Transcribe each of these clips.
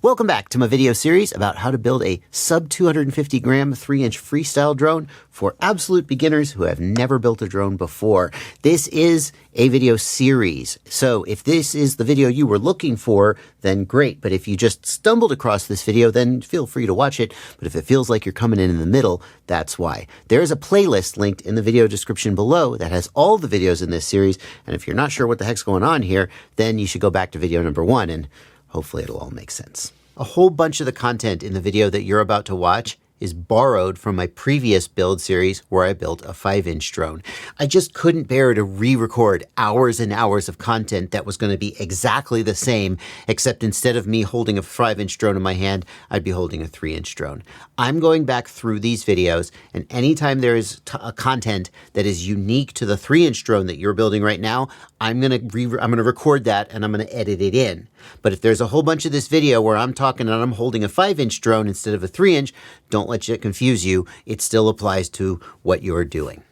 Welcome back to my video series about how to build a sub 250 gram 3-inch freestyle drone for absolute beginners who have never built a drone before. This is a video series, so if this is the video you were looking for, then great. But if you just stumbled across this video, then feel free to watch it. But if it feels like you're coming in the middle, that's why. There is a playlist linked in the video description below that has all the videos in this series. And if you're not sure what the heck's going on here, then you should go back to video number 1 and hopefully it'll all make sense. A whole bunch of the content in the video that you're about to watch is borrowed from my previous build series where I built a 5-inch drone. I just couldn't bear to re-record hours and hours of content that was going to be exactly the same, except instead of me holding a 5-inch drone in my hand, I'd be holding a 3-inch drone. I'm going back through these videos, and anytime there is a content that is unique to the 3-inch drone that you're building right now, I'm going to record that and I'm going to edit it in. But if there's a whole bunch of this video where I'm talking and I'm holding a 5-inch drone instead of a 3-inch, don't let it confuse you. It still applies to what you're doing.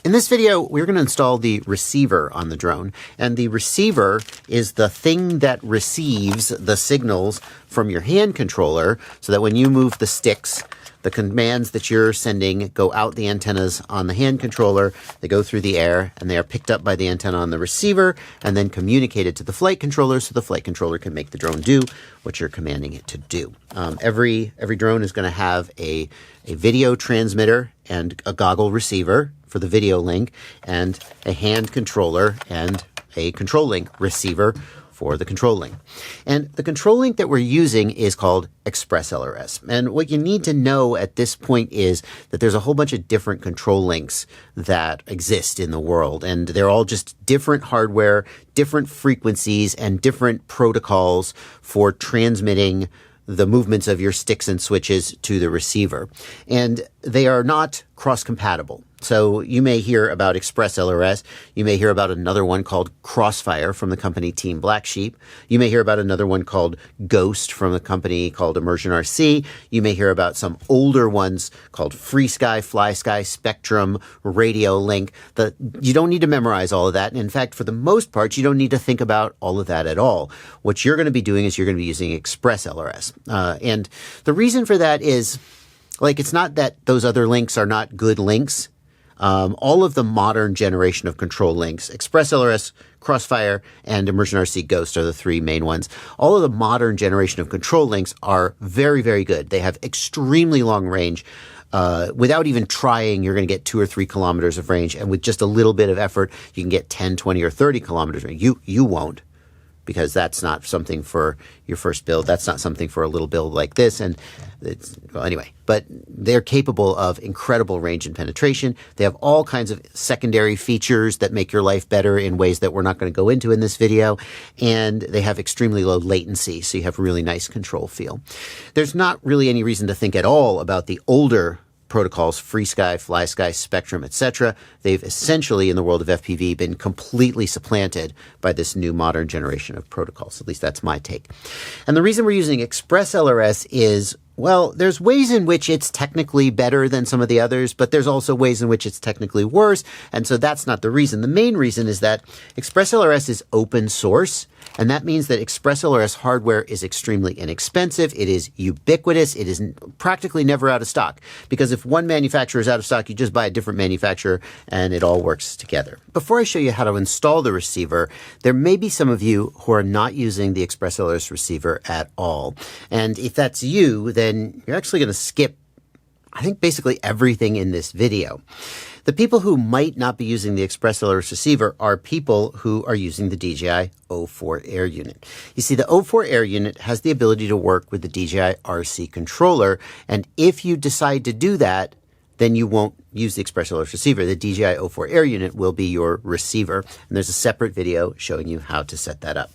In this video, we're going to install the receiver on the drone. And the receiver is the thing that receives the signals from your hand controller so that when you move the sticks, the commands that you're sending go out the antennas on the hand controller, they go through the air, and they are picked up by the antenna on the receiver and then communicated to the flight controller so the flight controller can make the drone do what you're commanding it to do. Every drone is going to have a video transmitter and a goggle receiver for the video link, and a hand controller and a control link receiver for the control link. And the control link that we're using is called ExpressLRS. And what you need to know at this point is that there's a whole bunch of different control links that exist in the world. And they're all just different hardware, different frequencies, and different protocols for transmitting the movements of your sticks and switches to the receiver. And they are not cross-compatible. So you may hear about ExpressLRS. You may hear about another one called Crossfire from the company Team Black Sheep. You may hear about another one called Ghost from the company called Immersion RC. You may hear about some older ones called Free Sky, Fly Sky, Spectrum, Radio Link. You don't need to memorize all of that. And in fact, for the most part, you don't need to think about all of that at all. What you're going to be doing is you're going to be using ExpressLRS. And the reason for that is, it's not that those other links are not good links. All of the modern generation of control links, ExpressLRS, Crossfire, and Immersion RC Ghost are the 3 main ones. All of the modern generation of control links are very, very good. They have extremely long range. Without even trying, you're going to get 2 or 3 kilometers of range. And with just a little bit of effort, you can get 10, 20, or 30 kilometers range. You won't, because that's not something for your first build. That's not something for a little build like this. And anyway, but they're capable of incredible range and penetration. They have all kinds of secondary features that make your life better in ways that we're not going to go into in this video. And they have extremely low latency, so you have really nice control feel. There's not really any reason to think at all about the older protocols, Free Sky, Fly Sky, Spectrum, etc. They've essentially, in the world of FPV, been completely supplanted by this new modern generation of protocols. At least that's my take. And the reason we're using ExpressLRS is, well, there's ways in which it's technically better than some of the others, but there's also ways in which it's technically worse. And so that's not the reason. The main reason is that ExpressLRS is open source. And that means that ExpressLRS hardware is extremely inexpensive. It is ubiquitous. It is practically never out of stock. Because if one manufacturer is out of stock, you just buy a different manufacturer and it all works together. Before I show you how to install the receiver, there may be some of you who are not using the ExpressLRS receiver at all. And if that's you, then you're actually going to skip, I think, basically everything in this video. The people who might not be using the ExpressLRS receiver are people who are using the DJI O4 Air unit. You see, the O4 Air unit has the ability to work with the DJI RC controller, and if you decide to do that, then you won't use the ExpressLRS receiver. The DJI O4 Air unit will be your receiver, and there's a separate video showing you how to set that up.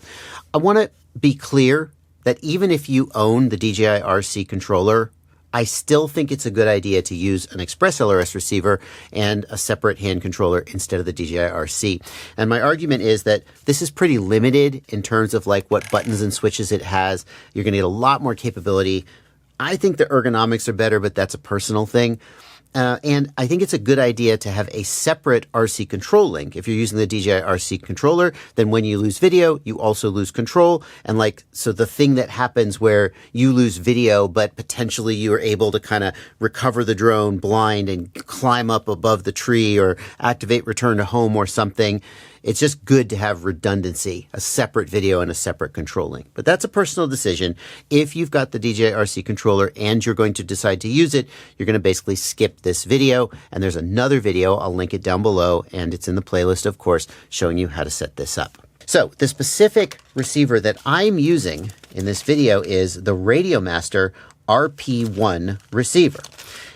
I want to be clear that even if you own the DJI RC controller, I still think it's a good idea to use an ExpressLRS receiver and a separate hand controller instead of the DJI RC. And my argument is that this is pretty limited in terms of what buttons and switches it has. You're going to get a lot more capability. I think the ergonomics are better, but that's a personal thing. And I think it's a good idea to have a separate RC control link. If you're using the DJI RC controller, then when you lose video, you also lose control. And so the thing that happens where you lose video, but potentially you are able to kind of recover the drone blind and climb up above the tree or activate return to home or something. It's just good to have redundancy, a separate video and a separate control link. But that's a personal decision. If you've got the DJI RC controller and you're going to decide to use it, you're going to basically skip this video. And there's another video, I'll link it down below, and it's in the playlist, of course, showing you how to set this up. So the specific receiver that I'm using in this video is the Radiomaster RP1 receiver.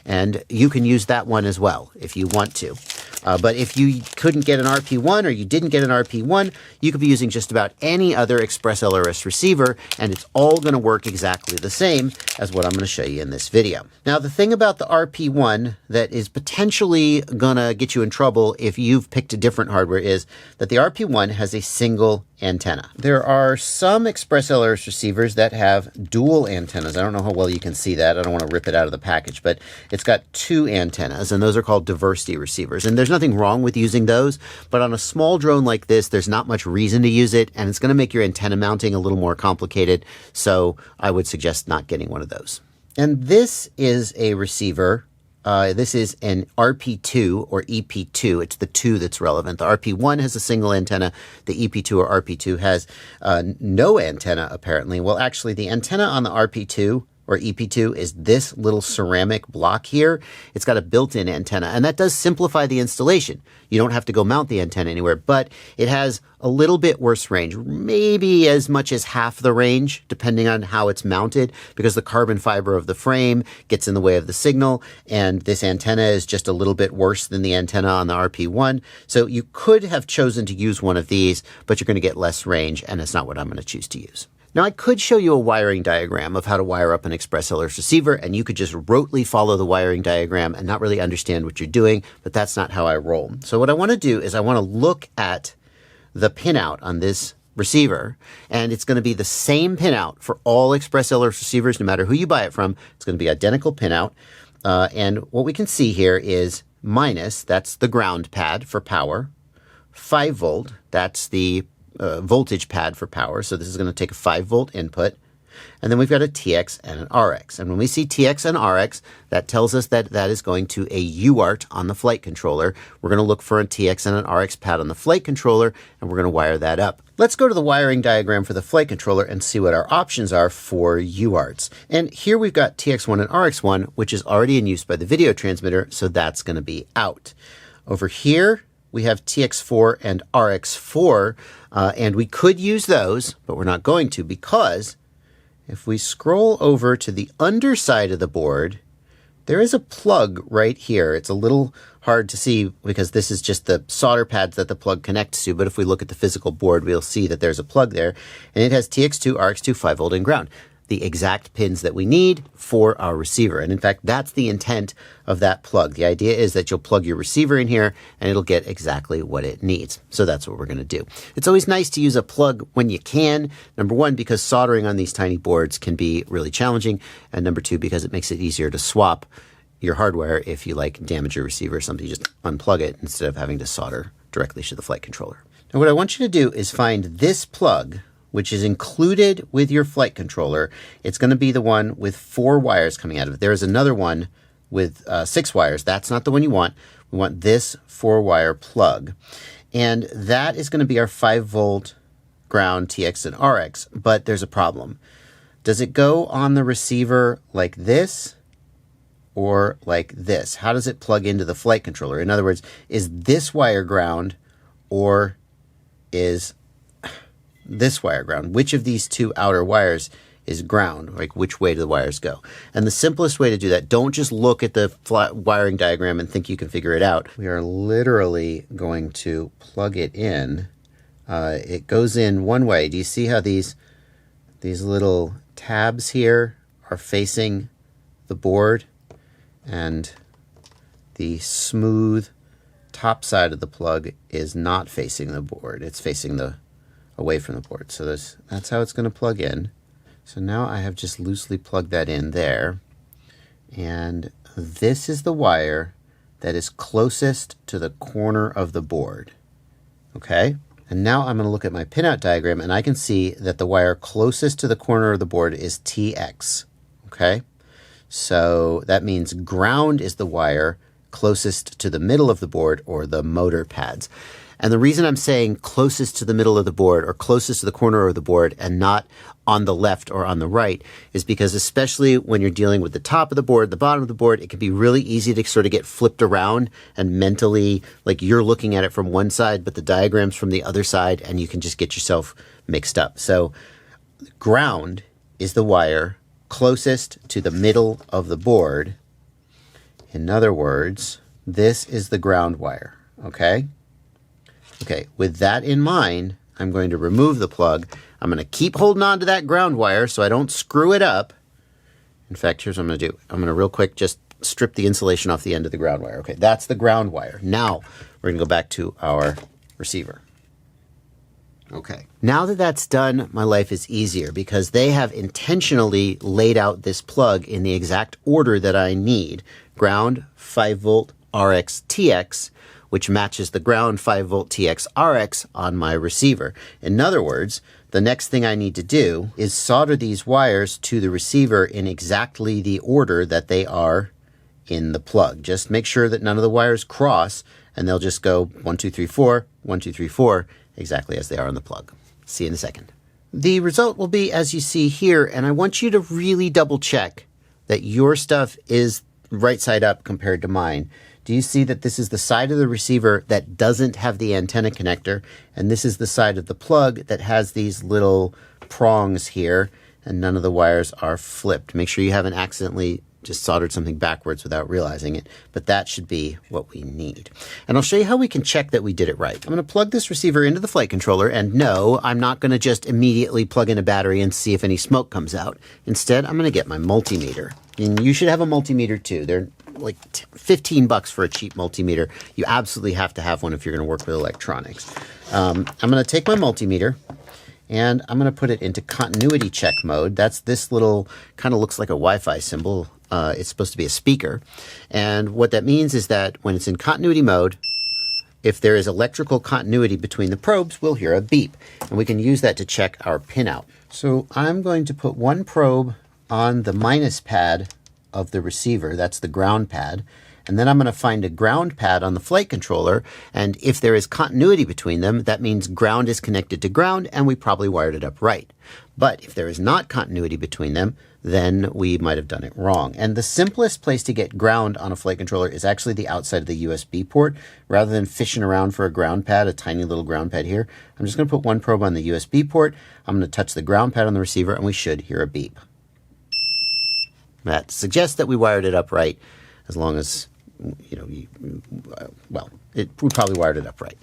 And you can use that one as well if you want to. But if you couldn't get an RP1 or you didn't get an RP1, you could be using just about any other ExpressLRS receiver, and it's all going to work exactly the same as what I'm going to show you in this video. Now, the thing about the RP1 that is potentially going to get you in trouble if you've picked a different hardware is that the RP1 has a single antenna. There are some ExpressLRS receivers that have dual antennas. I don't know how well you can see that. I don't want to rip it out of the package, but it's got two antennas, and those are called diversity receivers. And there's nothing wrong with using those, but on a small drone like this, there's not much reason to use it, and it's going to make your antenna mounting a little more complicated, so I would suggest not getting one of those. And this is a receiver. This is an RP2 or EP2. It's the 2 that's relevant. The RP1 has a single antenna. The EP2 or RP2 has no antenna, apparently. Well, actually, the antenna on the RP2 or EP2 is this little ceramic block here. It's got a built-in antenna, and that does simplify the installation. You don't have to go mount the antenna anywhere, but it has a little bit worse range, maybe as much as half the range, depending on how it's mounted, because the carbon fiber of the frame gets in the way of the signal, and this antenna is just a little bit worse than the antenna on the RP1. So you could have chosen to use one of these, but you're going to get less range, and it's not what I'm going to choose to use. Now, I could show you a wiring diagram of how to wire up an ExpressLRS receiver, and you could just rotely follow the wiring diagram and not really understand what you're doing, but that's not how I roll. So what I want to do is I want to look at the pinout on this receiver, and it's going to be the same pinout for all ExpressLRS receivers, no matter who you buy it from. It's going to be identical pinout, and what we can see here is minus, that's the ground pad for power, 5 volt, that's the voltage pad for power. So this is going to take a 5 volt input. And then we've got a TX and an RX. And when we see TX and RX, that tells us that that is going to a UART on the flight controller. We're going to look for a TX and an RX pad on the flight controller, and we're going to wire that up. Let's go to the wiring diagram for the flight controller and see what our options are for UARTs. And here we've got TX1 and RX1, which is already in use by the video transmitter, so that's going to be out. Over here, we have TX4 and RX4, and we could use those, but we're not going to, because if we scroll over to the underside of the board, there is a plug right here. It's a little hard to see because this is just the solder pads that the plug connects to, but if we look at the physical board, we'll see that there's a plug there, and it has TX2, RX2, 5 volt, and ground. The exact pins that we need for our receiver. And in fact, that's the intent of that plug. The idea is that you'll plug your receiver in here and it'll get exactly what it needs. So that's what we're going to do. It's always nice to use a plug when you can. Number one, because soldering on these tiny boards can be really challenging. And number two, because it makes it easier to swap your hardware if you damage your receiver or something. You just unplug it instead of having to solder directly to the flight controller. Now what I want you to do is find this plug, which is included with your flight controller. It's going to be the one with 4 wires coming out of it. There is another one with 6 wires. That's not the one you want. We want this 4-wire plug. And that is going to be our 5 volt ground TX and RX, but there's a problem. Does it go on the receiver like this or like this? How does it plug into the flight controller? In other words, is this wire ground or is this wire ground? Which of these 2 outer wires is ground? Like, which way do the wires go? And the simplest way to do that, don't just look at the wiring diagram and think you can figure it out. We are literally going to plug it in. It goes in one way. Do you see how these little tabs here are facing the board? And the smooth top side of the plug is not facing the board. It's facing away from the board. So that's how it's going to plug in. So now I have just loosely plugged that in there. And this is the wire that is closest to the corner of the board. Okay? And now I'm going to look at my pinout diagram, and I can see that the wire closest to the corner of the board is TX. Okay? So that means ground is the wire closest to the middle of the board, or the motor pads. And the reason I'm saying closest to the middle of the board or closest to the corner of the board and not on the left or on the right is because, especially when you're dealing with the top of the board, the bottom of the board, it can be really easy to sort of get flipped around and mentally, like you're looking at it from one side, but the diagram's from the other side, and you can just get yourself mixed up. So ground is the wire closest to the middle of the board. In other words, this is the ground wire, okay? Okay, with that in mind, I'm going to remove the plug. I'm going to keep holding on to that ground wire so I don't screw it up. In fact, here's what I'm going to do. I'm going to real quick just strip the insulation off the end of the ground wire. Okay, that's the ground wire. Now, we're going to go back to our receiver. Okay, now that that's done, my life is easier because they have intentionally laid out this plug in the exact order that I need. Ground, 5-volt, RX, TX, which matches the ground 5-volt TX RX on my receiver. In other words, the next thing I need to do is solder these wires to the receiver in exactly the order that they are in the plug. Just make sure that none of the wires cross, and they'll just go 1, 2, 3, 4, 1, 2, 3, 4, exactly as they are on the plug. See you in a second. The result will be as you see here, and I want you to really double check that your stuff is right side up compared to mine. Do you see that this is the side of the receiver that doesn't have the antenna connector, and this is the side of the plug that has these little prongs here, and none of the wires are flipped. Make sure you haven't accidentally just soldered something backwards without realizing it, but that should be what we need. And I'll show you how we can check that we did it right. I'm going to plug this receiver into the flight controller, and no, I'm not going to just immediately plug in a battery and see if any smoke comes out. Instead, I'm going to get my multimeter. And you should have a multimeter too. They're like $15 for a cheap multimeter. You absolutely have to have one if you're going to work with electronics. I'm going to take my multimeter, and I'm going to put it into continuity check mode. That's this little, kind of looks like a Wi-Fi symbol. It's supposed to be a speaker. And what that means is that when it's in continuity mode, if there is electrical continuity between the probes, we'll hear a beep. And we can use that to check our pinout. So I'm going to put one probe on the minus pad of the receiver. That's the ground pad. And then I'm going to find a ground pad on the flight controller. And if there is continuity between them, that means ground is connected to ground, and we probably wired it up right. But if there is not continuity between them, then we might have done it wrong. And the simplest place to get ground on a flight controller is actually the outside of the USB port. Rather than fishing around for a ground pad, a tiny little ground pad here, I'm just going to put one probe on the USB port. I'm going to touch the ground pad on the receiver, and we should hear a beep. That suggests that we wired it up right, as long as, you know, we probably wired it up right.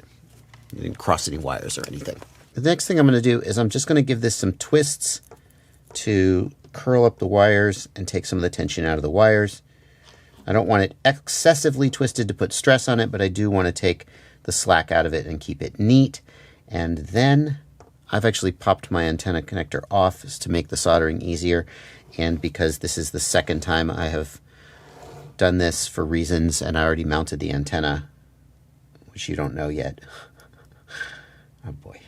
You didn't cross any wires or anything. The next thing I'm going to do is I'm just going to give this some twists to curl up the wires and take some of the tension out of the wires. I don't want it excessively twisted to put stress on it, but I do want to take the slack out of it and keep it neat. And then I've actually popped my antenna connector off to make the soldering easier. And because this is the second time I have done this for reasons, and I already mounted the antenna, which you don't know yet. Oh boy.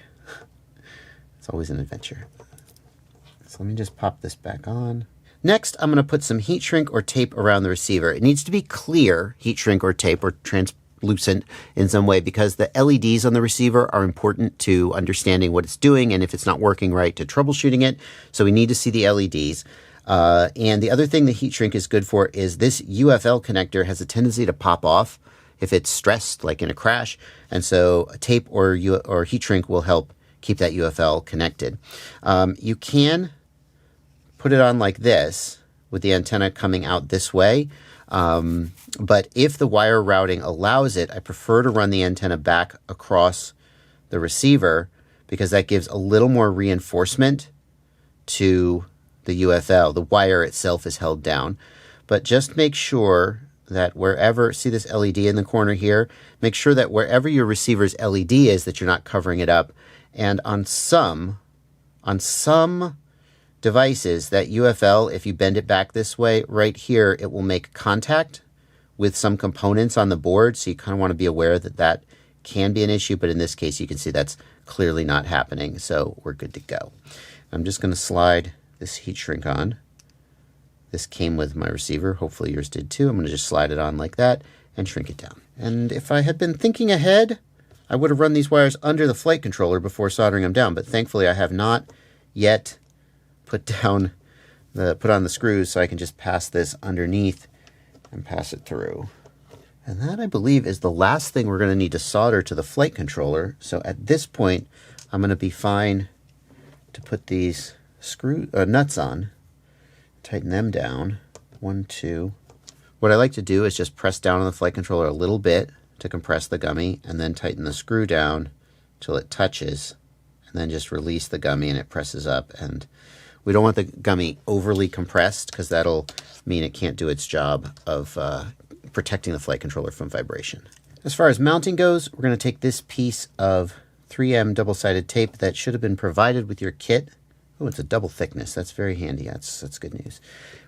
It's always an adventure. So let me just pop this back on. Next, I'm going to put some heat shrink or tape around the receiver. It needs to be clear heat shrink or tape, or translucent in some way, because the LEDs on the receiver are important to understanding what it's doing, and if it's not working right, to troubleshooting it. So we need to see the LEDs. And the other thing the heat shrink is good for is this UFL connector has a tendency to pop off if it's stressed, like in a crash. And so a tape or heat shrink will help keep that UFL connected. You can put it on like this with the antenna coming out this way. But if the wire routing allows it, I prefer to run the antenna back across the receiver because that gives a little more reinforcement to the UFL. The wire itself is held down. But just make sure that wherever, see this LED in the corner here? Make sure that wherever your receiver's LED is, that you're not covering it up. And on some devices, that UFL, if you bend it back this way, right here, it will make contact with some components on the board. So you kind of want to be aware that that can be an issue, but in this case, you can see that's clearly not happening. So we're good to go. I'm just going to slide this heat shrink on. This came with my receiver. Hopefully yours did too. I'm going to just slide it on like that and shrink it down. And if I had been thinking ahead, I would have run these wires under the flight controller before soldering them down, but thankfully I have not yet put on the screws, so I can just pass this underneath and pass it through. And that, I believe, is the last thing we're going to need to solder to the flight controller. So at this point, I'm going to be fine to put these nuts on, tighten them down. 1, 2. What I like to do is just press down on the flight controller a little bit to compress the gummy, and then tighten the screw down till it touches, and then just release the gummy and it presses up. And we don't want the gummy overly compressed because that'll mean it can't do its job of protecting the flight controller from vibration. As far as mounting goes, we're going to take this piece of 3M double-sided tape that should have been provided with your kit. Oh, it's a double thickness. That's very handy. That's good news.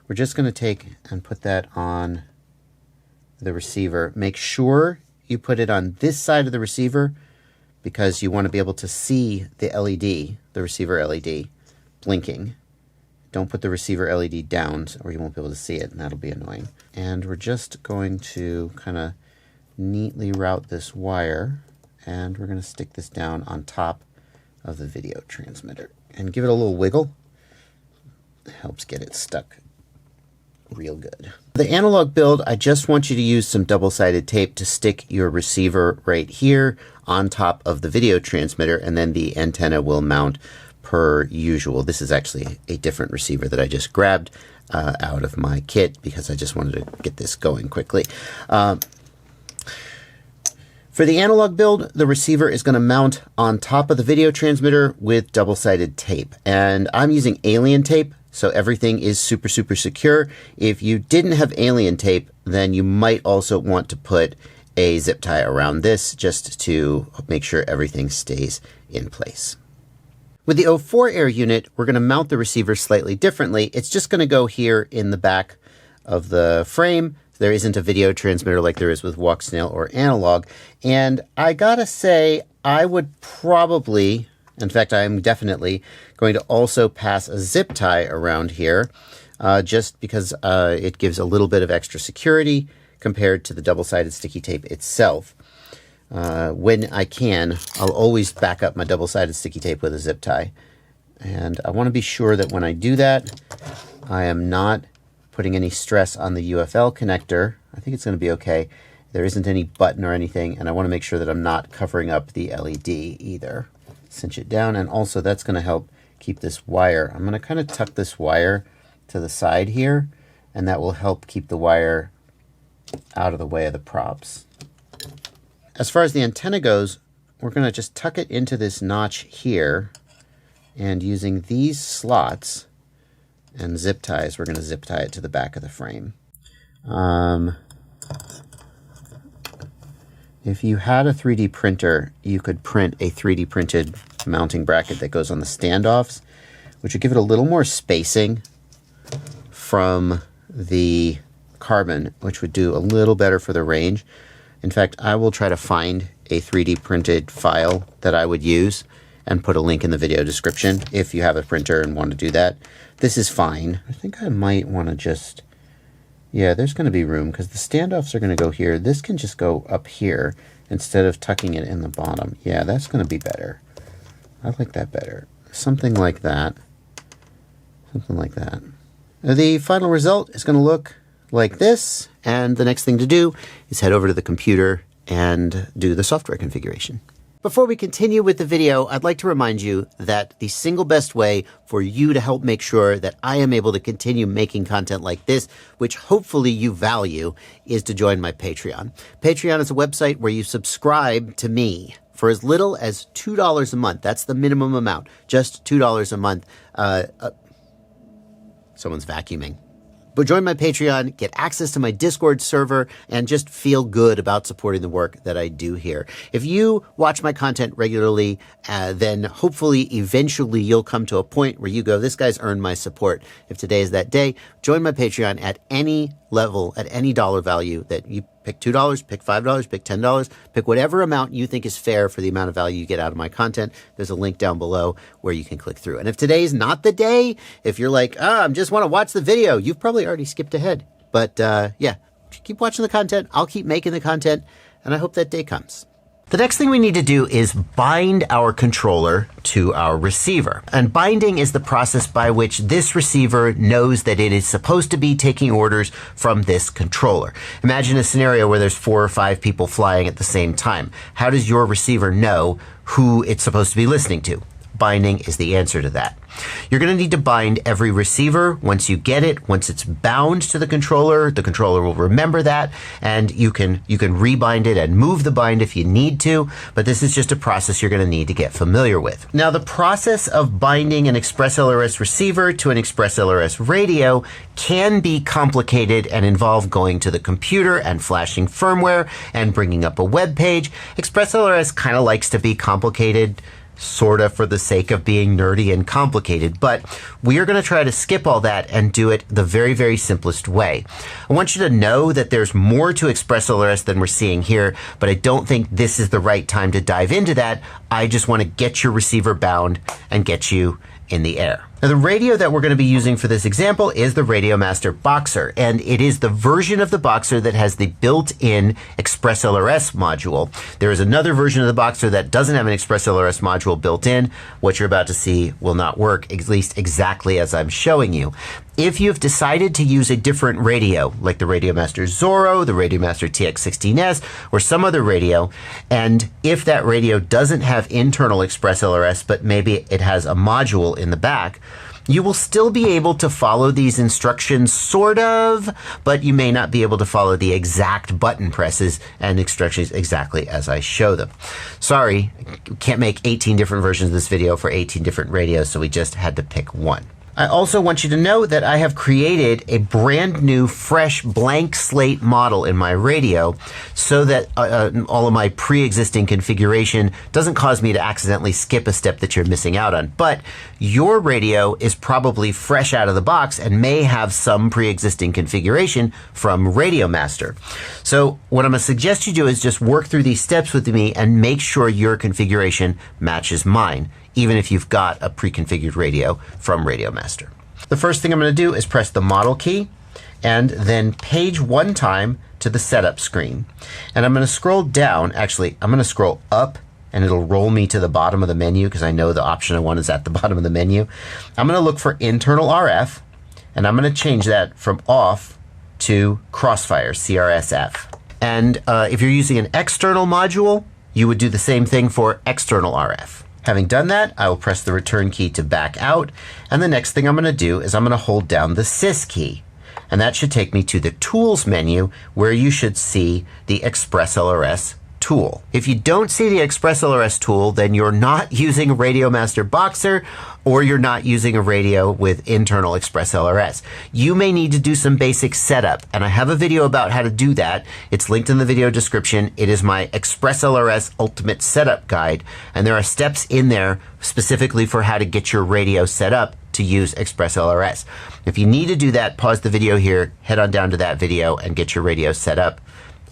We're just going to take and put that on the receiver. Make sure you put it on this side of the receiver because you want to be able to see the LED, the receiver LED, blinking. Don't put the receiver LED down or you won't be able to see it, and that'll be annoying. And we're just going to kind of neatly route this wire, and we're going to stick this down on top of the video transmitter and give it a little wiggle. It helps get it stuck real good. The analog build, I just want you to use some double-sided tape to stick your receiver right here on top of the video transmitter, and then the antenna will mount per usual. This is actually a different receiver that I just grabbed out of my kit because I just wanted to get this going quickly. For the analog build, the receiver is going to mount on top of the video transmitter with double-sided tape, and I'm using alien tape, so everything is super, super secure. If you didn't have alien tape, then you might also want to put a zip tie around this just to make sure everything stays in place. With the 04 Air unit, we're going to mount the receiver slightly differently. It's just going to go here in the back of the frame. There isn't a video transmitter like there is with walk snail or analog. And I gotta say, I would probably, in fact, I'm definitely going to also pass a zip tie around here just because it gives a little bit of extra security compared to the double-sided sticky tape itself. When I can, I'll always back up my double-sided sticky tape with a zip tie. And I want to be sure that when I do that, I am not putting any stress on the UFL connector. I think it's going to be okay. There isn't any button or anything, and I want to make sure that I'm not covering up the LED either. Cinch it down, and also that's going to help keep this wire. I'm going to kind of tuck this wire to the side here, and that will help keep the wire out of the way of the props. As far as the antenna goes, we're going to just tuck it into this notch here, and using these slots and zip ties, we're going to zip tie it to the back of the frame. If you had a 3D printer, you could print a 3D printed mounting bracket that goes on the standoffs, which would give it a little more spacing from the carbon, which would do a little better for the range. In fact, I will try to find a 3D printed file that I would use and put a link in the video description if you have a printer and want to do that. This is fine. I think I might want to just, yeah, there's going to be room because the standoffs are going to go here. This can just go up here instead of tucking it in the bottom. Yeah, that's going to be better. I like that better. Something like that. Something like that. The final result is going to look like this, and the next thing to do is head over to the computer and do the software configuration. Before we continue with the video, I'd like to remind you that the single best way for you to help make sure that I am able to continue making content like this, which hopefully you value, is to join my Patreon. Patreon is a website where you subscribe to me for as little as $2 a month. That's the minimum amount, just $2 a month. Someone's vacuuming. But join my Patreon, get access to my Discord server, and just feel good about supporting the work that I do here. If you watch my content regularly, then hopefully eventually you'll come to a point where you go, this guy's earned my support. If today is that day, join my Patreon at any level, at any dollar value that you pick. $2, pick $5, pick $10, pick whatever amount you think is fair for the amount of value you get out of my content. There's a link down below where you can click through. And if today's not the day, if you're like, I just want to watch the video, you've probably already skipped ahead. But yeah, keep watching the content. I'll keep making the content, and I hope that day comes. The next thing we need to do is bind our controller to our receiver. And binding is the process by which this receiver knows that it is supposed to be taking orders from this controller. Imagine a scenario where there's 4 or 5 people flying at the same time. How does your receiver know who it's supposed to be listening to? Binding is the answer to that. You're going to need to bind every receiver. Once you get it, once it's bound to the controller will remember that, and you can rebind it and move the bind if you need to, but this is just a process you're going to need to get familiar with. Now, the process of binding an ExpressLRS receiver to an ExpressLRS radio can be complicated and involve going to the computer and flashing firmware and bringing up a web page. ExpressLRS kind of likes to be complicated, sort of for the sake of being nerdy and complicated, but we are going to try to skip all that and do it the very, very simplest way. I want you to know that there's more to ExpressLRS than we're seeing here, but I don't think this is the right time to dive into that. I just want to get your receiver bound and get you in the air. Now, the radio that we're going to be using for this example is the Radiomaster Boxer, and it is the version of the Boxer that has the built-in ExpressLRS module. There is another version of the Boxer that doesn't have an ExpressLRS module built in. What you're about to see will not work, at least exactly as I'm showing you. If you've decided to use a different radio, like the Radiomaster Zorro, the Radiomaster TX16S, or some other radio, and if that radio doesn't have internal ExpressLRS, but maybe it has a module in the back, you will still be able to follow these instructions, sort of, but you may not be able to follow the exact button presses and instructions exactly as I show them. Sorry, can't make 18 different versions of this video for 18 different radios, so we just had to pick one. I also want you to know that I have created a brand new, fresh, blank slate model in my radio so that all of my pre-existing configuration doesn't cause me to accidentally skip a step that you're missing out on. But your radio is probably fresh out of the box and may have some pre-existing configuration from Radiomaster. So what I'm going to suggest you do is just work through these steps with me and make sure your configuration matches mine, even if you've got a pre-configured radio from Radiomaster. The first thing I'm going to do is press the model key and then page one time to the setup screen. And I'm going to scroll down. Actually, I'm going to scroll up and it'll roll me to the bottom of the menu because I know the option I want is at the bottom of the menu. I'm going to look for internal RF, and I'm going to change that from off to crossfire, CRSF. And if you're using an external module, you would do the same thing for external RF. Having done that, I will press the return key to back out, and the next thing I'm going to do is I'm going to hold down the sys key, and that should take me to the tools menu where you should see the ExpressLRS tool. If you don't see the ExpressLRS tool, then you're not using a Radiomaster Boxer, or you're not using a radio with internal ExpressLRS. You may need to do some basic setup, and I have a video about how to do that. It's linked in the video description. It is my ExpressLRS Ultimate Setup Guide, and there are steps in there specifically for how to get your radio set up to use ExpressLRS. If you need to do that, pause the video here, head on down to that video, and get your radio set up.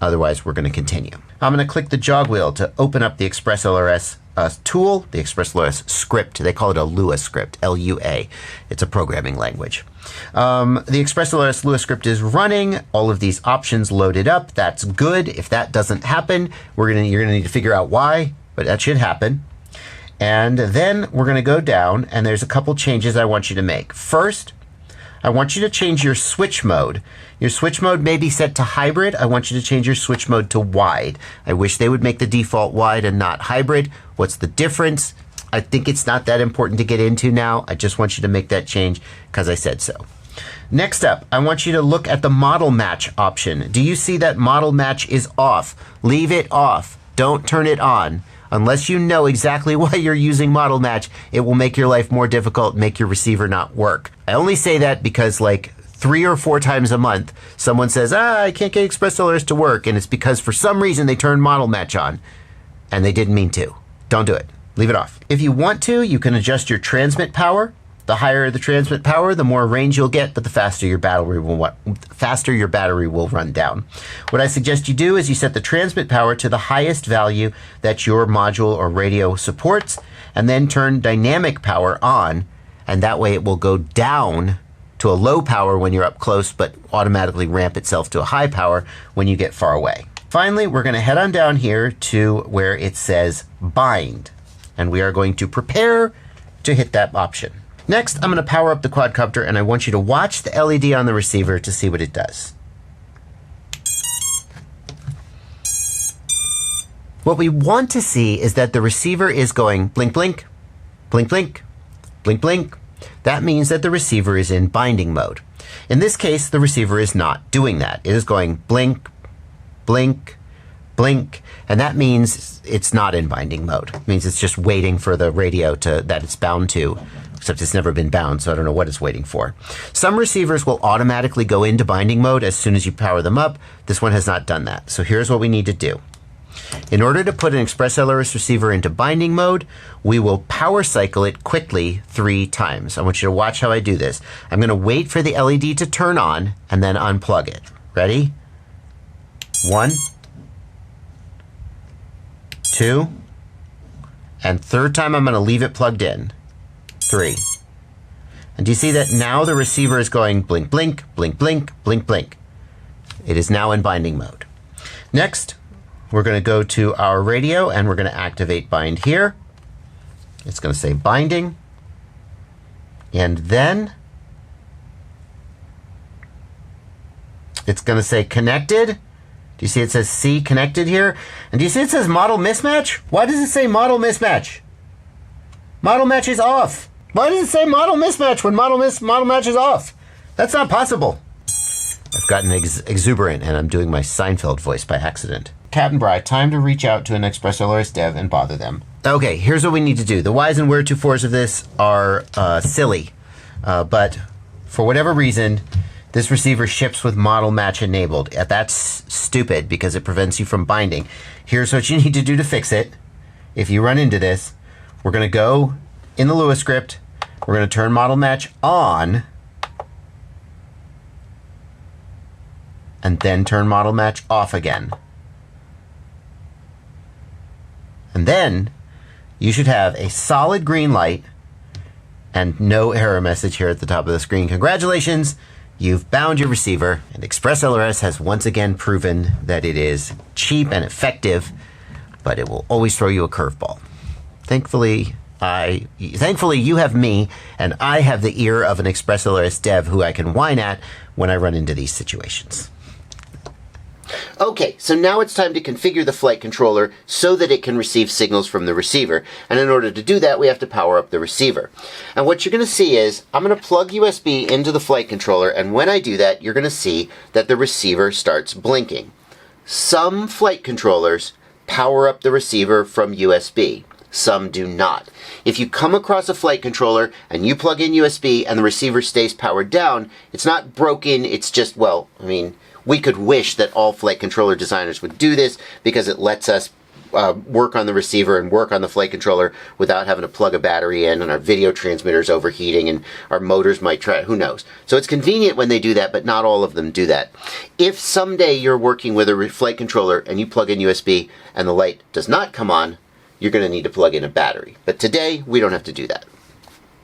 Otherwise, we're going to continue. I'm going to click the jog wheel to open up the ExpressLRS tool, the ExpressLRS script. They call it a Lua script, L-U-A. It's a programming language. The ExpressLRS Lua script is running. All of these options loaded up. That's good. If that doesn't happen, you're going to need to figure out why, but that should happen. And then we're going to go down, and there's a couple changes I want you to make. First, I want you to change your switch mode. Your switch mode may be set to hybrid. I want you to change your switch mode to wide. I wish they would make the default wide and not hybrid. What's the difference? I think it's not that important to get into now. I just want you to make that change because I said so. Next up, I want you to look at the model match option. Do you see that model match is off? Leave it off. Don't turn it on. Unless you know exactly why you're using model match, it will make your life more difficult, make your receiver not work. I only say that because like 3 or 4 times a month, someone says, I can't get ExpressLRS to work, and it's because for some reason they turned model match on, and they didn't mean to. Don't do it. Leave it off. If you want to, you can adjust your transmit power. The higher the transmit power, the more range you'll get, but the faster your battery will run down. What I suggest you do is you set the transmit power to the highest value that your module or radio supports, and then turn dynamic power on, and that way it will go down to a low power when you're up close, but automatically ramp itself to a high power when you get far away. Finally, we're going to head on down here to where it says bind, and we are going to prepare to hit that option. Next, I'm going to power up the quadcopter, and I want you to watch the LED on the receiver to see what it does. What we want to see is that the receiver is going blink, blink, blink, blink, blink, blink. That means that the receiver is in binding mode. In this case, the receiver is not doing that. It is going blink, blink, blink, and that means it's not in binding mode. It means it's just waiting for the radio that it's bound to, except it's never been bound, so I don't know what it's waiting for. Some receivers will automatically go into binding mode as soon as you power them up. This one has not done that. So here's what we need to do. In order to put an ExpressLRS receiver into binding mode, we will power cycle it quickly 3 times. I want you to watch how I do this. I'm going to wait for the LED to turn on and then unplug it. Ready? 1, 2, and third time I'm going to leave it plugged in. 3. And do you see that now the receiver is going blink, blink, blink, blink, blink, blink. It is now in binding mode. Next, we're going to go to our radio and we're going to activate bind here. It's going to say binding. And then it's going to say connected. Do you see it says C connected here? And do you see it says model mismatch? Why does it say model mismatch? Model match is off. Why does it say model mismatch when model match is off? That's not possible. I've gotten exuberant and I'm doing my Seinfeld voice by accident. Captain Bry, time to reach out to an ExpressLRS dev and bother them. Okay, here's what we need to do. The whys and wherefores of this are silly, but for whatever reason, this receiver ships with model match enabled. That's stupid because it prevents you from binding. Here's what you need to do to fix it. If you run into this, we're going to go in the Lua script, we're going to turn model match on, and then turn model match off again. And then you should have a solid green light and no error message here at the top of the screen. Congratulations, you've bound your receiver, and ExpressLRS has once again proven that it is cheap and effective, but it will always throw you a curveball. Thankfully you have me, and I have the ear of an ExpressLRS dev who I can whine at when I run into these situations. Okay, so now it's time to configure the flight controller so that it can receive signals from the receiver. And in order to do that, we have to power up the receiver. And what you're going to see is, I'm going to plug USB into the flight controller, and when I do that, you're going to see that the receiver starts blinking. Some flight controllers power up the receiver from USB. Some do not. If you come across a flight controller and you plug in USB and the receiver stays powered down, it's not broken, it's just, well, I mean, we could wish that all flight controller designers would do this because it lets us work on the receiver and work on the flight controller without having to plug a battery in, and our video transmitter's overheating and our motors might try, who knows. So it's convenient when they do that, but not all of them do that. If someday you're working with a flight controller and you plug in USB and the light does not come on, you're going to need to plug in a battery. But today, we don't have to do that.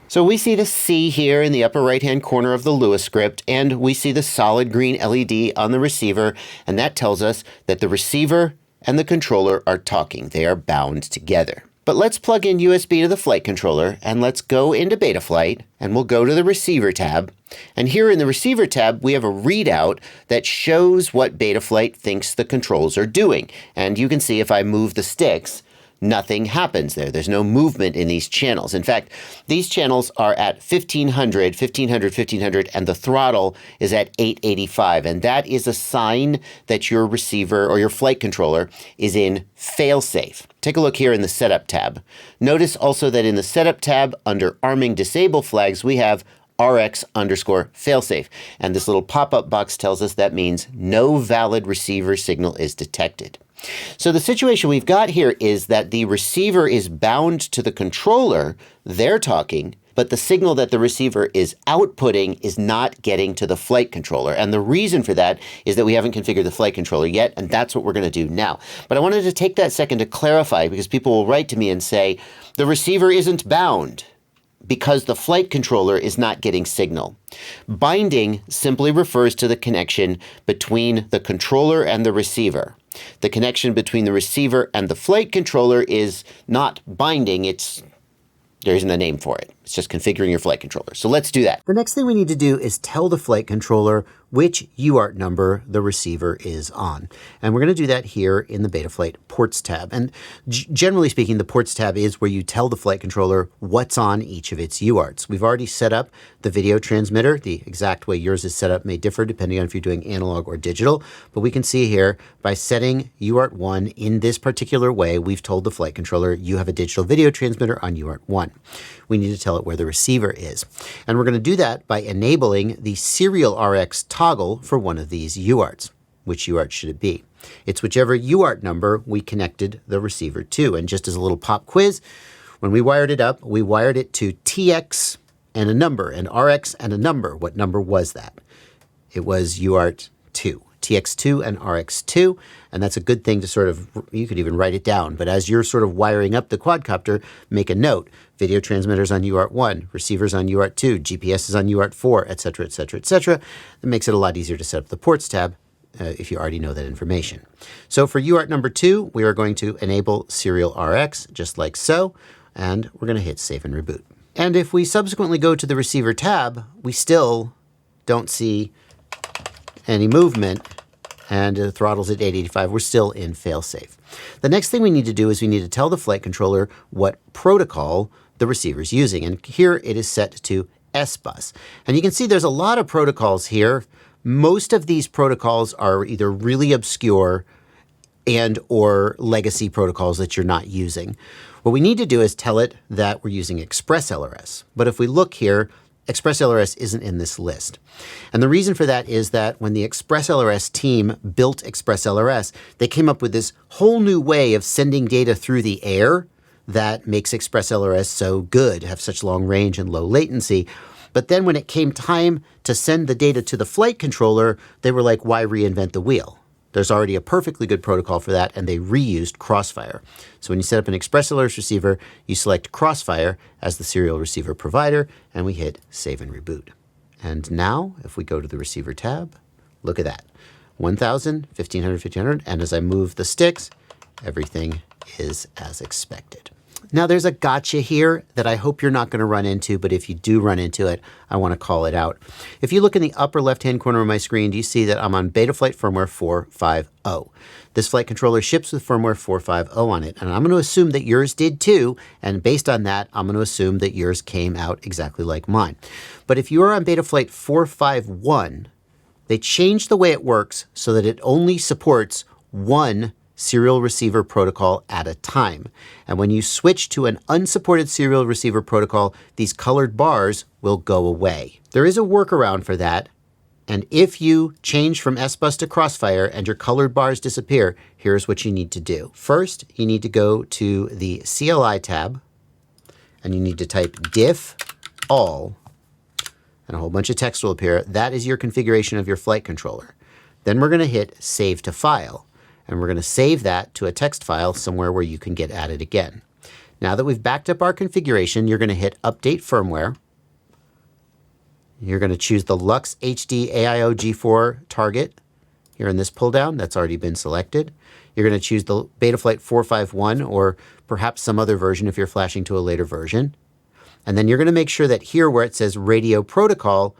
So we see the C here in the upper right-hand corner of the Lua script, and we see the solid green LED on the receiver, and that tells us that the receiver and the controller are talking. They are bound together. But let's plug in USB to the flight controller, and let's go into Betaflight, and we'll go to the receiver tab. And here in the receiver tab, we have a readout that shows what Betaflight thinks the controls are doing. And you can see if I move the sticks, nothing happens there. There's no movement in these channels. In fact, these channels are at 1500, 1500, 1500, and the throttle is at 885. And that is a sign that your receiver or your flight controller is in failsafe. Take a look here in the Setup tab. Notice also that in the Setup tab, under Arming Disable Flags, we have RX underscore failsafe. And this little pop-up box tells us that means no valid receiver signal is detected. So the situation we've got here is that the receiver is bound to the controller, they're talking, but the signal that the receiver is outputting is not getting to the flight controller. And the reason for that is that we haven't configured the flight controller yet, and that's what we're going to do now. But I wanted to take that second to clarify, because people will write to me and say, the receiver isn't bound because the flight controller is not getting signal. Binding simply refers to the connection between the controller and the receiver. The connection between the receiver and the flight controller is not binding, there isn't a name for it. It's just configuring your flight controller. So let's do that. The next thing we need to do is tell the flight controller which UART number the receiver is on. And we're going to do that here in the Betaflight Ports tab. And generally speaking, the Ports tab is where you tell the flight controller what's on each of its UARTs. We've already set up the video transmitter. The exact way yours is set up may differ depending on if you're doing analog or digital. But we can see here, by setting UART 1 in this particular way, we've told the flight controller you have a digital video transmitter on UART 1. We need to tell it where the receiver is. And we're going to do that by enabling the serial RX toggle for one of these UARTs. Which UART should it be? It's whichever UART number we connected the receiver to. And just as a little pop quiz, when we wired it up, we wired it to TX and a number, and RX and a number. What number was that? It was UART 2. TX2 and RX2, and that's a good thing to sort of, you could even write it down, but as you're sort of wiring up the quadcopter, make a note. Video transmitters on UART 1, receivers on UART 2, GPS is on UART 4, etc., etc., etc. That makes it a lot easier to set up the ports tab if you already know that information. So for UART number 2, we are going to enable serial RX, just like so, and we're going to hit save and reboot. And if we subsequently go to the receiver tab, we still don't see any movement, and the throttle's at 885. We're still in failsafe. The next thing we need to do is we need to tell the flight controller what protocol the receiver is using. And here it is set to S-Bus. And you can see there's a lot of protocols here. Most of these protocols are either really obscure and or legacy protocols that you're not using. What we need to do is tell it that we're using ExpressLRS. But if we look here, ExpressLRS isn't in this list. And the reason for that is that when the ExpressLRS team built ExpressLRS, they came up with this whole new way of sending data through the air that makes ExpressLRS so good, have such long range and low latency. But then when it came time to send the data to the flight controller, they were like, why reinvent the wheel? There's already a perfectly good protocol for that, and they reused Crossfire. So when you set up an ExpressLRS receiver, you select Crossfire as the serial receiver provider, and we hit save and reboot. And now, if we go to the receiver tab, look at that. 1,000, 1,500, 1,500, and as I move the sticks, everything is as expected. Now there's a gotcha here that I hope you're not going to run into, but if you do run into it, I want to call it out. If you look in the upper left-hand corner of my screen, do you see that I'm on Betaflight firmware 450? This flight controller ships with firmware 450 on it, and I'm going to assume that yours did too, and based on that, I'm going to assume that yours came out exactly like mine. But if you are on Betaflight 451, they changed the way it works so that it only supports one serial receiver protocol at a time. And when you switch to an unsupported serial receiver protocol, these colored bars will go away. There is a workaround for that. And if you change from S-Bus to Crossfire and your colored bars disappear, here's what you need to do. First, you need to go to the CLI tab and you need to type diff all, and a whole bunch of text will appear. That is your configuration of your flight controller. Then we're going to hit save to file. And we're going to save that to a text file somewhere where you can get at it again. Now that we've backed up our configuration, you're going to hit Update Firmware. You're going to choose the Lux HD AIO G4 target here in this pull down. That's already been selected. You're going to choose the Betaflight 451 or perhaps some other version if you're flashing to a later version. And then you're going to make sure that here where it says Radio Protocol,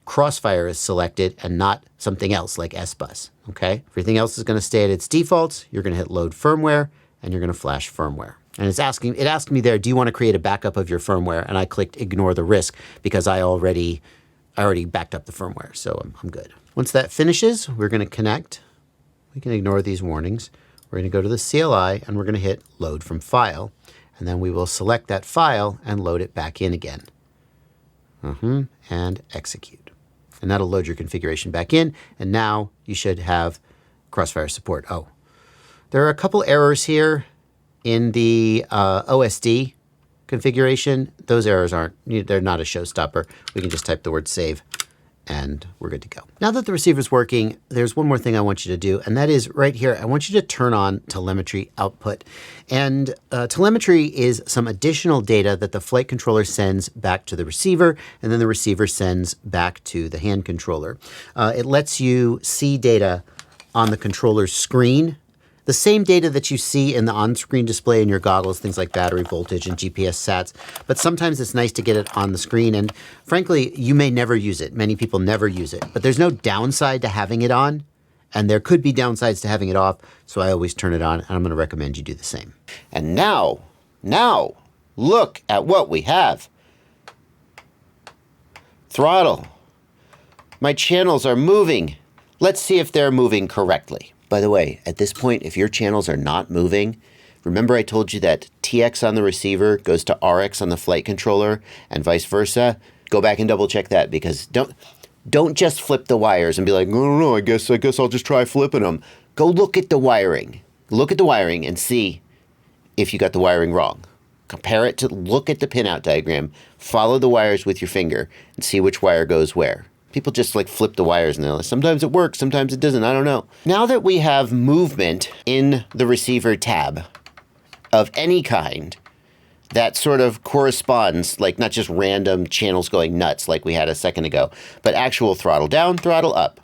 Crossfire is selected and not something else like S-Bus, okay? Everything else is going to stay at its defaults. You're going to hit load firmware and you're going to flash firmware. And it asked me there, do you want to create a backup of your firmware? And I clicked ignore the risk because I already backed up the firmware, so I'm good. Once that finishes, we're going to connect. We can ignore these warnings. We're going to go to the CLI and we're going to hit load from file. And then we will select that file and load it back in again. and execute. And that'll load your configuration back in. And now you should have crossfire support. Oh, there are a couple errors here in the OSD configuration. Those errors they're not a showstopper. We can just type the word save and we're good to go. Now that the receiver's working, there's one more thing I want you to do, and that is right here, I want you to turn on telemetry output. And telemetry is some additional data that the flight controller sends back to the receiver, and then the receiver sends back to the hand controller. It lets you see data on the controller's screen, the same data that you see in the on-screen display in your goggles, things like battery voltage and GPS sats, but sometimes it's nice to get it on the screen, and frankly, you may never use it. Many people never use it, but there's no downside to having it on, and there could be downsides to having it off, so I always turn it on, and I'm gonna recommend you do the same. And now, look at what we have. Throttle. My channels are moving. Let's see if they're moving correctly. By the way, at this point, if your channels are not moving, remember I told you that TX on the receiver goes to RX on the flight controller and vice versa? Go back and double check that, because don't just flip the wires and be like, no, I guess I'll just try flipping them. Go look at the wiring. Look at the wiring and see if you got the wiring wrong. Compare it to, look at the pinout diagram, follow the wires with your finger and see which wire goes where. People just like flip the wires and they're like, sometimes it works, sometimes it doesn't, I don't know. Now that we have movement in the receiver tab of any kind that sort of corresponds, like not just random channels going nuts like we had a second ago, but actual throttle down, throttle up,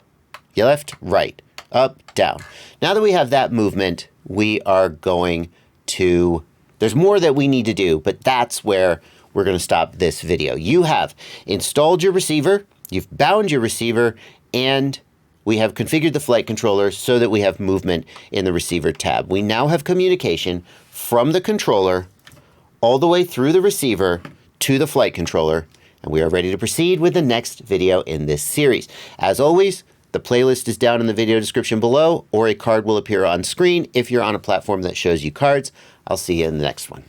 left, right, up, down. Now that we have that movement, we are going to, there's more that we need to do, but that's where we're going to stop this video. You have installed your receiver, you've bound your receiver, and we have configured the flight controller so that we have movement in the receiver tab. We now have communication from the controller all the way through the receiver to the flight controller, and we are ready to proceed with the next video in this series. As always, the playlist is down in the video description below, or a card will appear on screen if you're on a platform that shows you cards. I'll see you in the next one.